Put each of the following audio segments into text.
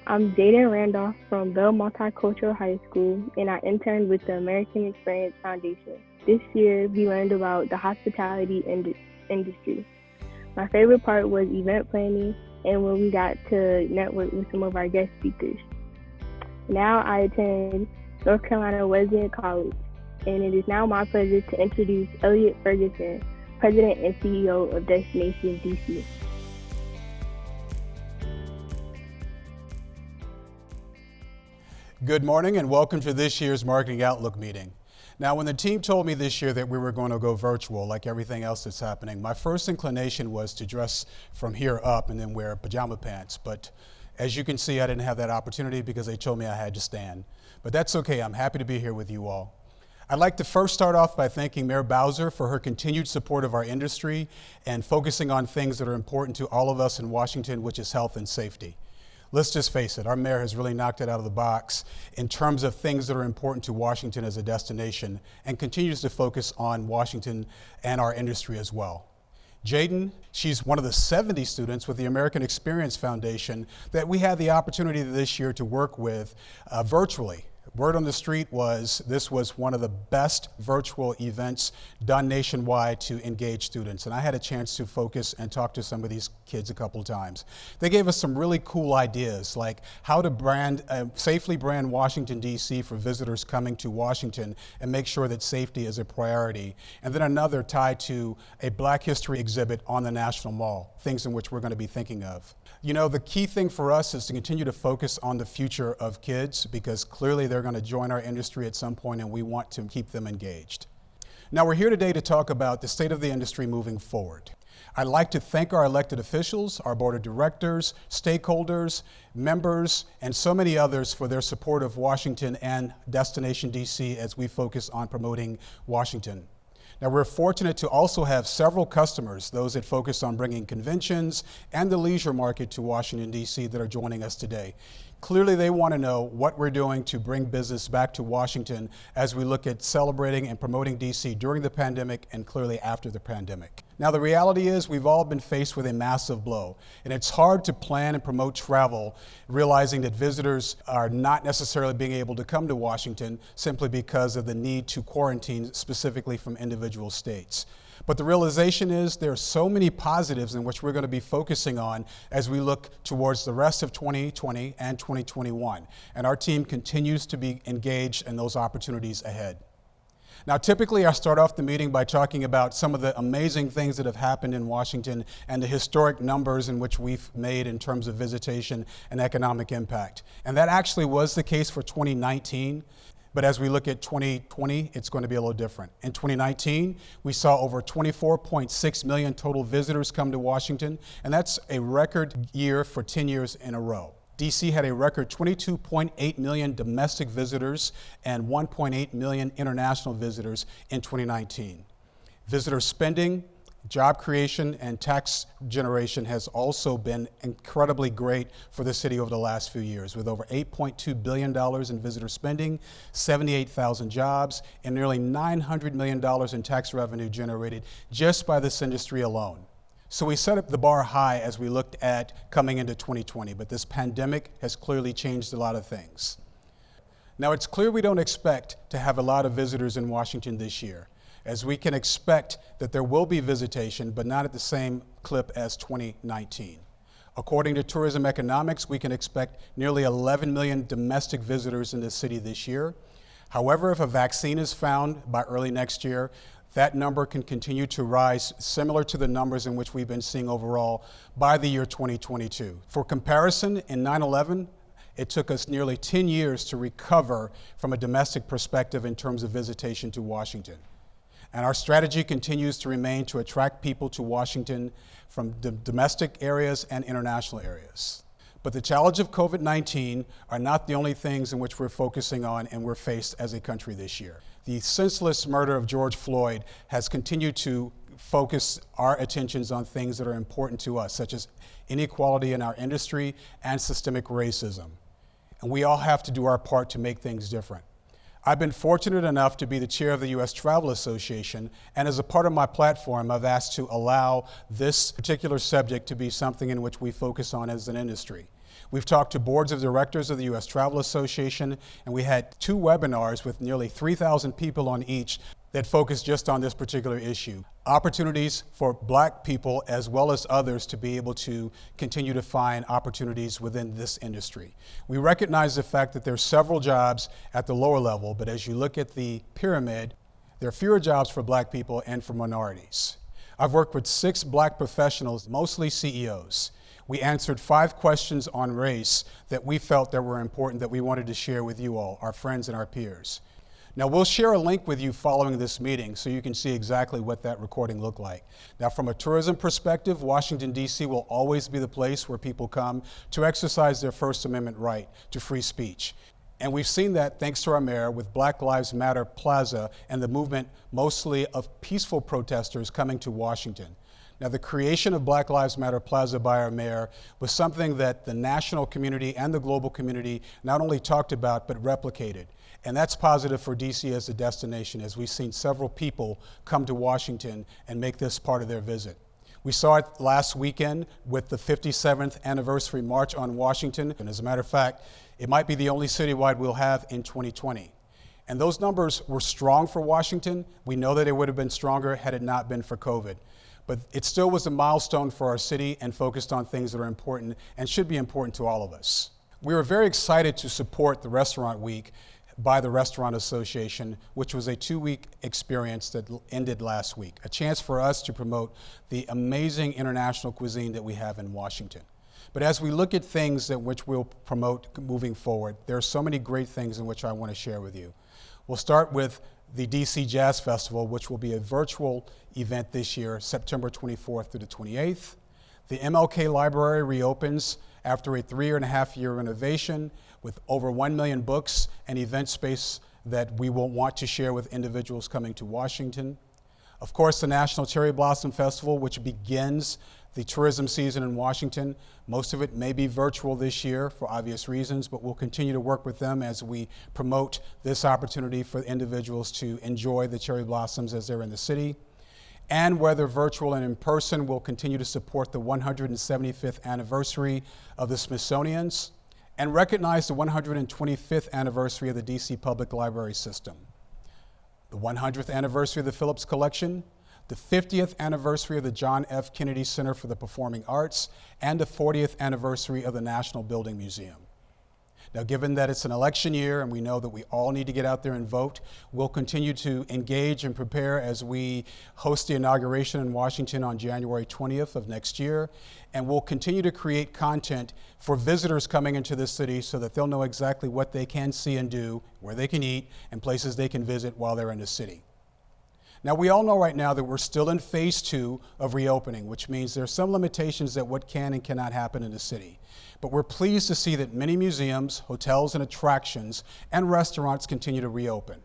I'm Jaden Randolph from Bell Multicultural High School, and I interned with the American Experience Foundation. This year, we learned about the hospitality industry. My favorite part was event planning and when we got to network with some of our guest speakers. Now I attend North Carolina Wesleyan College, and it is now my pleasure to introduce Elliott Ferguson, President and CEO of Destination DC. Good morning and welcome to this year's Marketing Outlook meeting. Now, when the team told me this year that we were going to go virtual like everything else that's happening, my first inclination was to dress from here up and then wear pajama pants. But as you can see, I didn't have that opportunity because they told me I had to stand. But that's okay, I'm happy to be here with you all. I'd like to first start off by thanking Mayor Bowser for her continued support of our industry and focusing on things that are important to all of us in Washington, which is health and safety. Let's just face it, our mayor has really knocked it out of the box in terms of things that are important to Washington as a destination and continues to focus on Washington and our industry as well. Jaden, she's one of the 70 students with the American Experience Foundation that we had the opportunity this year to work with virtually. Word on the street was this was one of the best virtual events done nationwide to engage students. And I had a chance to focus and talk to some of these kids a couple of times. They gave us some really cool ideas like how to safely brand Washington, D.C. for visitors coming to Washington and make sure that safety is a priority. And then another tied to a Black History exhibit on the National Mall, things in which we're going to be thinking of. You know, the key thing for us is to continue to focus on the future of kids because clearly they're going to join our industry at some point and we want to keep them engaged. Now we're here today to talk about the state of the industry moving forward. I'd like to thank our elected officials, our board of directors, stakeholders, members, and so many others for their support of Washington and Destination DC as we focus on promoting Washington. Now, we're fortunate to also have several customers, those that focus on bringing conventions and the leisure market to Washington, D.C. that are joining us today. Clearly, they want to know what we're doing to bring business back to Washington as we look at celebrating and promoting D.C. during the pandemic and clearly after the pandemic. Now, the reality is we've all been faced with a massive blow, and it's hard to plan and promote travel, realizing that visitors are not necessarily being able to come to Washington simply because of the need to quarantine specifically from individual states. But the realization is there are so many positives in which we're going to be focusing on as we look towards the rest of 2020 and 2021. And our team continues to be engaged in those opportunities ahead. Now, typically I start off the meeting by talking about some of the amazing things that have happened in Washington and the historic numbers in which we've made in terms of visitation and economic impact. And that actually was the case for 2019. But as we look at 2020, it's going to be a little different. In 2019, we saw over 24.6 million total visitors come to Washington, and that's a record year for 10 years in a row. DC had a record 22.8 million domestic visitors and 1.8 million international visitors in 2019. Visitor spending, job creation, and tax generation has also been incredibly great for the city over the last few years, with over $8.2 billion in visitor spending, 78,000 jobs, and nearly $900 million in tax revenue generated just by this industry alone. So we set up the bar high as we looked at coming into 2020, but this pandemic has clearly changed a lot of things. Now, it's clear we don't expect to have a lot of visitors in Washington this year, as we can expect that there will be visitation, but not at the same clip as 2019. According to Tourism Economics, we can expect nearly 11 million domestic visitors in the city this year. However, if a vaccine is found by early next year, that number can continue to rise similar to the numbers in which we've been seeing overall by the year 2022. For comparison, in 9/11, it took us nearly 10 years to recover from a domestic perspective in terms of visitation to Washington. And our strategy continues to remain to attract people to Washington from domestic areas and international areas. But the challenge of COVID-19 are not the only things in which we're focusing on and we're faced as a country this year. The senseless murder of George Floyd has continued to focus our attentions on things that are important to us, such as inequality in our industry and systemic racism. And we all have to do our part to make things different. I've been fortunate enough to be the chair of the U.S. Travel Association, and as a part of my platform, I've asked to allow this particular subject to be something in which we focus on as an industry. We've talked to boards of directors of the U.S. Travel Association, and we had 2 webinars with nearly 3,000 people on each that focused just on this particular issue. Opportunities for Black people as well as others to be able to continue to find opportunities within this industry. We recognize the fact that there's several jobs at the lower level, but as you look at the pyramid, there are fewer jobs for Black people and for minorities. I've worked with 6 Black professionals, mostly CEOs. We answered 5 questions on race that we felt that were important that we wanted to share with you all, our friends and our peers. Now, we'll share a link with you following this meeting so you can see exactly what that recording looked like. Now, from a tourism perspective, Washington, D.C. will always be the place where people come to exercise their First Amendment right to free speech. And we've seen that thanks to our mayor with Black Lives Matter Plaza and the movement mostly of peaceful protesters coming to Washington. Now, the creation of Black Lives Matter Plaza by our mayor was something that the national community and the global community not only talked about, but replicated. And that's positive for DC as a destination, as we've seen several people come to Washington and make this part of their visit. We saw it last weekend with the 57th anniversary March on Washington. And as a matter of fact, it might be the only citywide we'll have in 2020. And those numbers were strong for Washington. We know that it would have been stronger had it not been for COVID. But it still was a milestone for our city and focused on things that are important and should be important to all of us. We were very excited to support the Restaurant Week by the Restaurant Association, which was a 2-week experience that ended last week, a chance for us to promote the amazing international cuisine that we have in Washington. But as we look at things that which we'll promote moving forward, there are so many great things in which I want to share with you. We'll start with the DC Jazz Festival, which will be a virtual event this year, September 24th through the 28th. The MLK Library reopens after a 3.5-year renovation with over 1 million books and event space that we will want to share with individuals coming to Washington. Of course, the National Cherry Blossom Festival, which begins the tourism season in Washington. Most of it may be virtual this year for obvious reasons, but we'll continue to work with them as we promote this opportunity for individuals to enjoy the cherry blossoms as they're in the city. And whether virtual and in person, we'll continue to support the 175th anniversary of the Smithsonian's and recognize the 125th anniversary of the DC Public Library System, the 100th anniversary of the Phillips Collection, the 50th anniversary of the John F. Kennedy Center for the Performing Arts, and the 40th anniversary of the National Building Museum. Now, given that it's an election year and we know that we all need to get out there and vote, we'll continue to engage and prepare as we host the inauguration in Washington on January 20th of next year. And we'll continue to create content for visitors coming into this city so that they'll know exactly what they can see and do, where they can eat, and places they can visit while they're in the city. Now, we all know right now that we're still in phase 2 of reopening, which means there are some limitations that what can and cannot happen in the city. But we're pleased to see that many museums, hotels and attractions, and restaurants continue to reopen.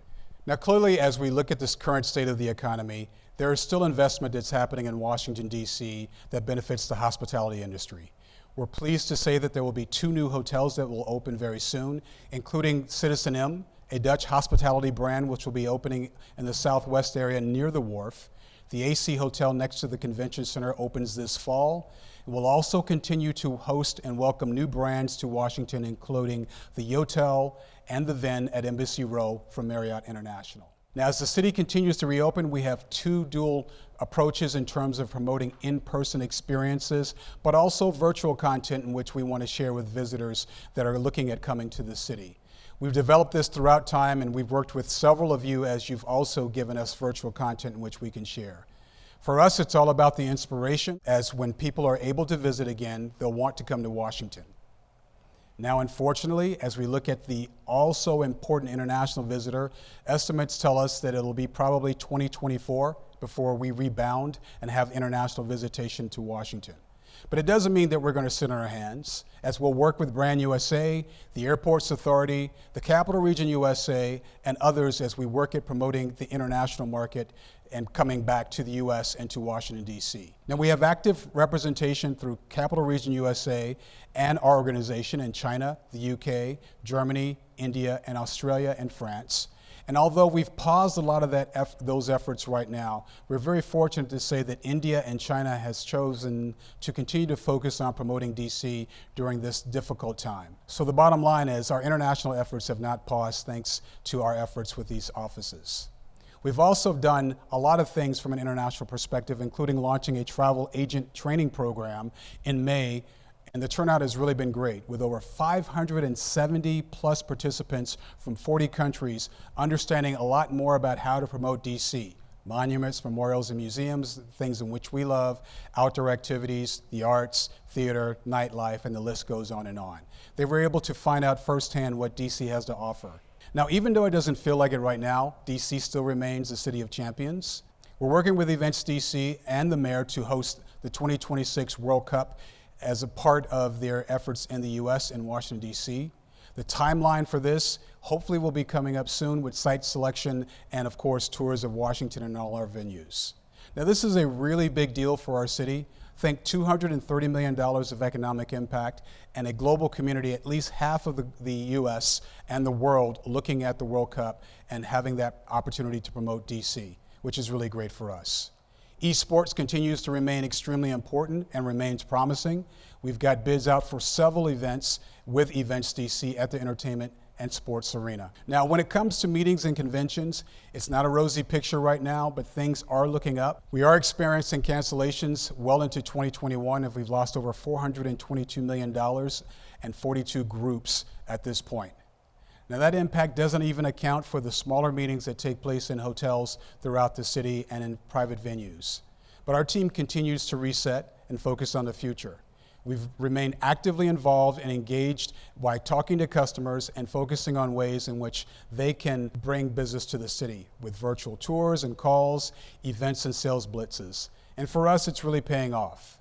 Now, clearly, as we look at this current state of the economy, there is still investment that's happening in Washington, D.C. that benefits the hospitality industry. We're pleased to say that there will be 2 new hotels that will open very soon, including Citizen M, a Dutch hospitality brand which will be opening in the southwest area near the wharf. The AC Hotel next to the Convention Center opens this fall. It will also continue to host and welcome new brands to Washington, including the Yotel and the Ven at Embassy Row from Marriott International. Now, as the city continues to reopen, we have 2 dual approaches in terms of promoting in-person experiences, but also virtual content in which we want to share with visitors that are looking at coming to the city. We've developed this throughout time, and we've worked with several of you as you've also given us virtual content in which we can share. For us, it's all about the inspiration, as when people are able to visit again, they'll want to come to Washington. Now, unfortunately, as we look at the also important international visitor, estimates tell us that it'll be probably 2024 before we rebound and have international visitation to Washington. But it doesn't mean that we're going to sit on our hands, as we'll work with Brand USA, the Airports Authority, the Capital Region USA, and others as we work at promoting the international market and coming back to the U.S. and to Washington, D.C. Now, we have active representation through Capital Region USA and our organization in China, the UK, Germany, India, and Australia and France. And although we've paused a lot of those efforts right now, we're very fortunate to say that India and China has chosen to continue to focus on promoting DC during this difficult time. So the bottom line is our international efforts have not paused thanks to our efforts with these offices. We've also done a lot of things from an international perspective, including launching a travel agent training program in May. And the turnout has really been great, with over 570 plus participants from 40 countries understanding a lot more about how to promote DC. Monuments, memorials, and museums, things in which we love, outdoor activities, the arts, theater, nightlife, and the list goes on and on. They were able to find out firsthand what DC has to offer. Now, even though it doesn't feel like it right now, DC still remains the city of champions. We're working with Events DC and the mayor to host the 2026 World Cup as a part of their efforts in the US and Washington, DC. The timeline for this hopefully will be coming up soon with site selection and, of course, tours of Washington and all our venues. Now, this is a really big deal for our city. Think $230 million of economic impact and a global community, at least half of the US and the world looking at the World Cup and having that opportunity to promote DC, which is really great for us. Esports continues to remain extremely important and remains promising. We've got bids out for several events with Events DC at the entertainment and sports arena. Now, when it comes to meetings and conventions, it's not a rosy picture right now, but things are looking up. We are experiencing cancellations well into 2021, and we've lost over $422 million and 42 groups at this point. Now, that impact doesn't even account for the smaller meetings that take place in hotels throughout the city and in private venues. But our team continues to reset and focus on the future. We've remained actively involved and engaged by talking to customers and focusing on ways in which they can bring business to the city with virtual tours and calls, events and sales blitzes. And for us, it's really paying off.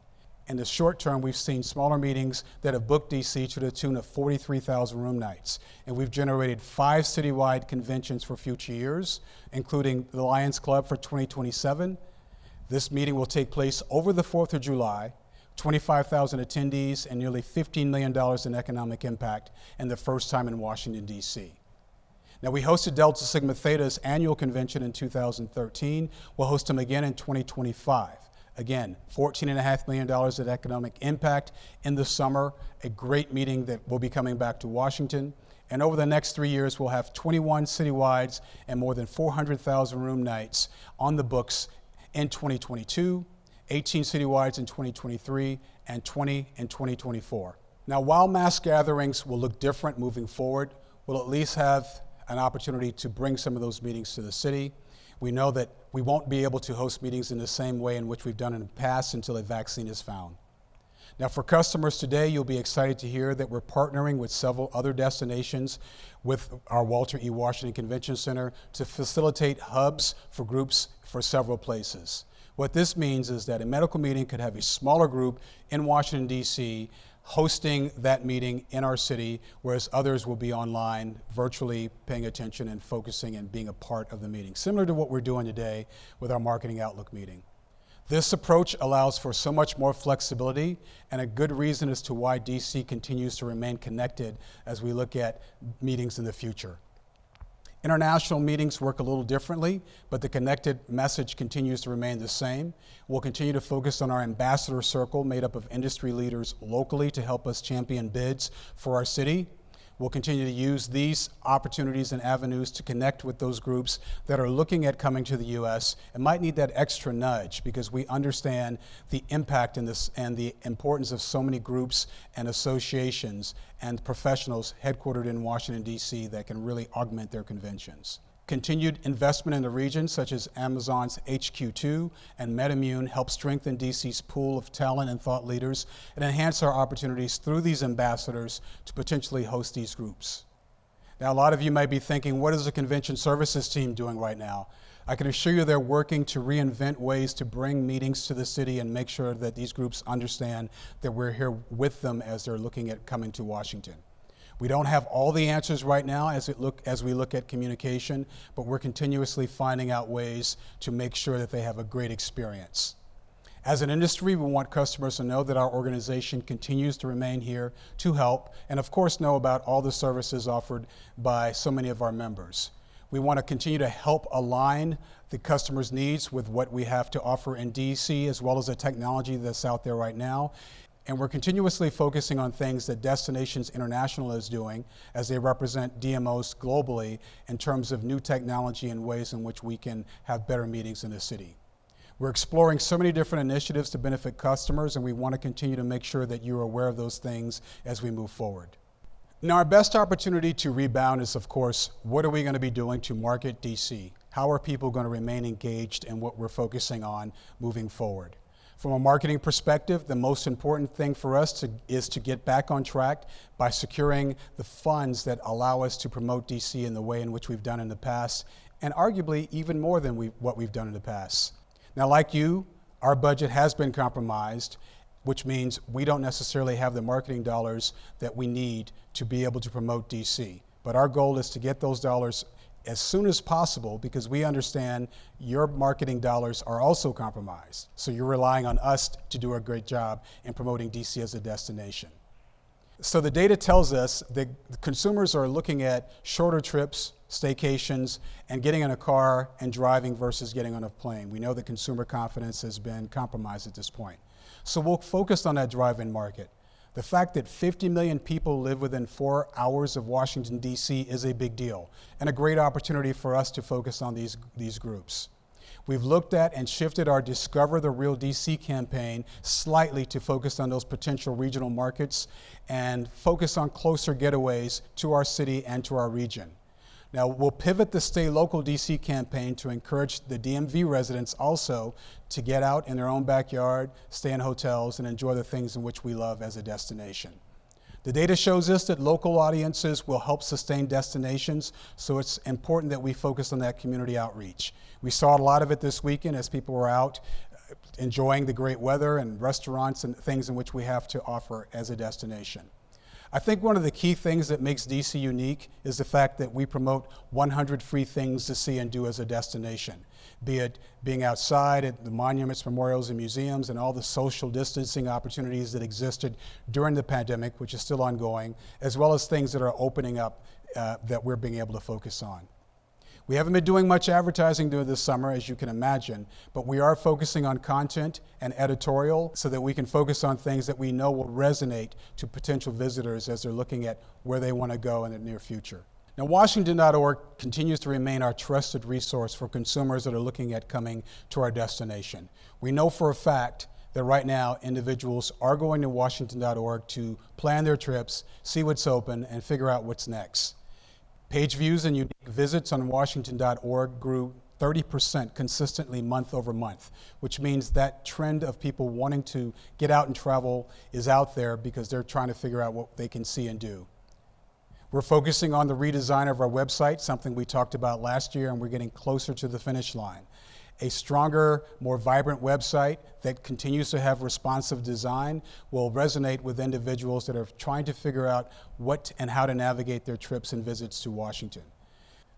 In the short term, we've seen smaller meetings that have booked DC to the tune of 43,000 room nights. And we've generated 5 citywide conventions for future years, including the Lions Club for 2027. This meeting will take place over the 4th of July, 25,000 attendees, and nearly $15 million in economic impact, and the first time in Washington, D.C. Now, we hosted Delta Sigma Theta's annual convention in 2013. We'll host them again in 2025. Again, $14.5 million of economic impact in the summer, a great meeting that will be coming back to Washington. And over the next 3 years, we'll have 21 citywides and more than 400,000 room nights on the books in 2022, 18 citywides in 2023, and 20 in 2024. Now, while mass gatherings will look different moving forward, we'll at least have an opportunity to bring some of those meetings to the city. We know that we won't be able to host meetings in the same way in which we've done in the past until a vaccine is found. Now, for customers today, you'll be excited to hear that we're partnering with several other destinations with our Walter E. Washington Convention Center to facilitate hubs for groups for several places. What this means is that a medical meeting could have a smaller group in Washington, D.C., hosting that meeting in our city, whereas others will be online, virtually paying attention and focusing and being a part of the meeting, similar to what we're doing today with our Marketing Outlook meeting. This approach allows for so much more flexibility and a good reason as to why DC continues to remain connected as we look at meetings in the future. International meetings work a little differently, but the connected message continues to remain the same. We'll continue to focus on our ambassador circle made up of industry leaders locally to help us champion bids for our city. We'll continue to use these opportunities and avenues to connect with those groups that are looking at coming to the U.S. and might need that extra nudge because we understand the impact in this and the importance of so many groups and associations and professionals headquartered in Washington, D.C. that can really augment their conventions. Continued investment in the region, such as Amazon's HQ2 and MedImmune, help strengthen DC's pool of talent and thought leaders and enhance our opportunities through these ambassadors to potentially host these groups. Now, a lot of you might be thinking, what is the convention services team doing right now? I can assure you they're working to reinvent ways to bring meetings to the city and make sure that these groups understand that we're here with them as they're looking at coming to Washington. We don't have all the answers right now as we look at communication, but we're continuously finding out ways to make sure that they have a great experience. As an industry, we want customers to know that our organization continues to remain here to help, and of course know about all the services offered by so many of our members. We want to continue to help align the customer's needs with what we have to offer in DC, as well as the technology that's out there right now. And we're continuously focusing on things that Destinations International is doing as they represent DMOs globally in terms of new technology and ways in which we can have better meetings in the city. We're exploring so many different initiatives to benefit customers, and we want to continue to make sure that you're aware of those things as we move forward. Now, our best opportunity to rebound is, of course, what are we going to be doing to market DC? How are people going to remain engaged in what we're focusing on moving forward? From a marketing perspective, the most important thing for us is to get back on track by securing the funds that allow us to promote DC in the way in which we've done in the past, and arguably even more than what we've done in the past. Now, like you, our budget has been compromised, which means we don't necessarily have the marketing dollars that we need to be able to promote DC. But our goal is to get those dollars as soon as possible, because we understand your marketing dollars are also compromised. So you're relying on us to do a great job in promoting DC as a destination. So the data tells us that consumers are looking at shorter trips, staycations, and getting in a car and driving versus getting on a plane. We know that consumer confidence has been compromised at this point. So we'll focus on that drive-in market. The fact that 50 million people live within 4 hours of Washington, D.C. is a big deal and a great opportunity for us to focus on these groups. We've looked at and shifted our Discover the Real DC campaign slightly to focus on those potential regional markets and focus on closer getaways to our city and to our region. Now, we'll pivot the Stay Local DC campaign to encourage the DMV residents also to get out in their own backyard, stay in hotels, and enjoy the things in which we love as a destination. The data shows us that local audiences will help sustain destinations, so it's important that we focus on that community outreach. We saw a lot of it this weekend as people were out enjoying the great weather and restaurants and things in which we have to offer as a destination. I think one of the key things that makes DC unique is the fact that we promote 100 free things to see and do as a destination, be it being outside at the monuments, memorials, and museums, and all the social distancing opportunities that existed during the pandemic, which is still ongoing, as well as things that are opening up that we're being able to focus on. We haven't been doing much advertising during this summer, as you can imagine, but we are focusing on content and editorial so that we can focus on things that we know will resonate to potential visitors as they're looking at where they want to go in the near future. Now, Washingtonorg continues to remain our trusted resource for consumers that are looking at coming to our destination. We know for a fact that right now individuals are going to Washington.org to plan their trips, see what's open, and figure out what's next. Page views and unique visits on Washington.org grew 30% consistently month over month, which means that trend of people wanting to get out and travel is out there because they're trying to figure out what they can see and do. We're focusing on the redesign of our website, something we talked about last year, and we're getting closer to the finish line. A stronger, more vibrant website that continues to have responsive design will resonate with individuals that are trying to figure out what and how to navigate their trips and visits to Washington.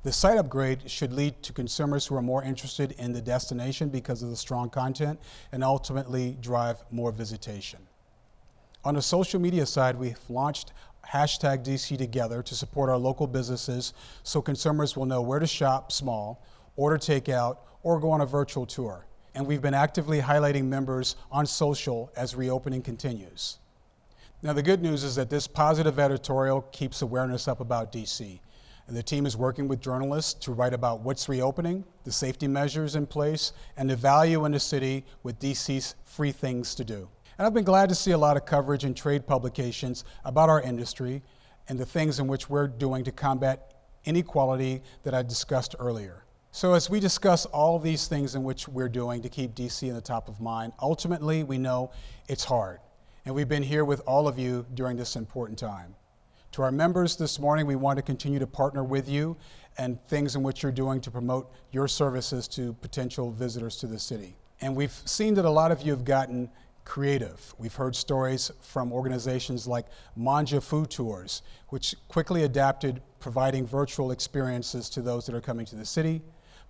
The site upgrade should lead to consumers who are more interested in the destination because of the strong content and ultimately drive more visitation. On the social media side, we've launched #DC Together to support our local businesses so consumers will know where to shop small, order takeout, or go on a virtual tour. And we've been actively highlighting members on social as reopening continues. Now, the good news is that this positive editorial keeps awareness up about DC. And the team is working with journalists to write about what's reopening, the safety measures in place, and the value in the city with DC's free things to do. And I've been glad to see a lot of coverage in trade publications about our industry and the things in which we're doing to combat inequality that I discussed earlier. So as we discuss all these things in which we're doing to keep DC in the top of mind, ultimately we know it's hard. And we've been here with all of you during this important time. To our members this morning, we want to continue to partner with you and things in which you're doing to promote your services to potential visitors to the city. And we've seen that a lot of you have gotten creative. We've heard stories from organizations like Manja Food Tours, which quickly adapted providing virtual experiences to those that are coming to the city.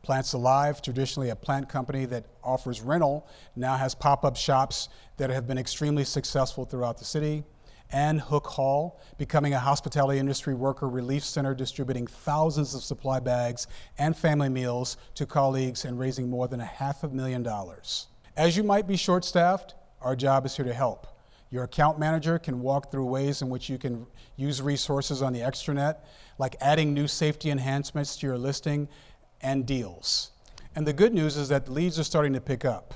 Plants Alive, traditionally a plant company that offers rental, now has pop-up shops that have been extremely successful throughout the city. and Hook Hall, becoming a hospitality industry worker relief center, distributing thousands of supply bags and family meals to colleagues and raising more than $500,000. As you might be short-staffed, our job is here to help. Your account manager can walk through ways in which you can use resources on the extranet, like adding new safety enhancements to your listing and deals. And the good news is that leads are starting to pick up.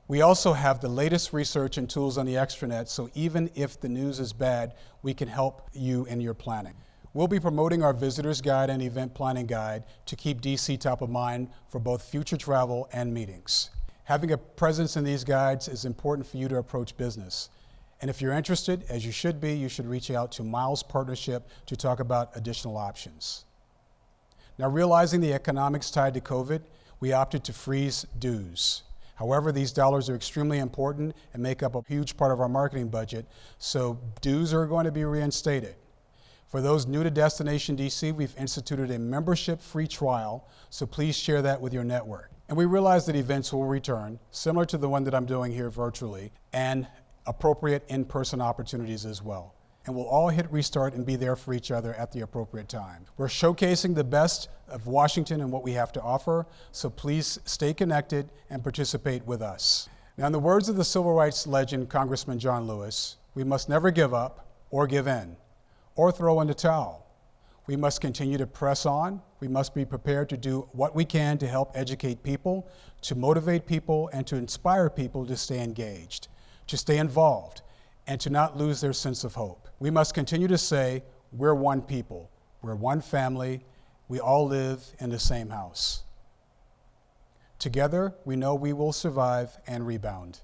We also have the latest research and tools on the extranet, so even if the news is bad, we can help you in your planning. We'll be promoting our visitor's guide and event planning guide to keep DC top of mind for both future travel and meetings. Having a presence in these guides is important for you to approach business. And if you're interested, as you should be, you should reach out to Miles Partnership to talk about additional options. Now, realizing the economics tied to COVID, we opted to freeze dues. However, these dollars are extremely important and make up a huge part of our marketing budget, so dues are going to be reinstated. For those new to Destination DC, we've instituted a membership-free trial, so please share that with your network. And we realize that events will return, similar to the one that I'm doing here virtually, and appropriate in-person opportunities as well. And we'll all hit restart and be there for each other at the appropriate time. We're showcasing the best of Washington and what we have to offer, so please stay connected and participate with us. Now, in the words of the civil rights legend, Congressman John Lewis, we must never give up or give in or throw in the towel. We must continue to press on. We must be prepared to do what we can to help educate people, to motivate people, and to inspire people to stay engaged, to stay involved, and to not lose their sense of hope. We must continue to say, we're one people, we're one family, we all live in the same house. Together, we know we will survive and rebound.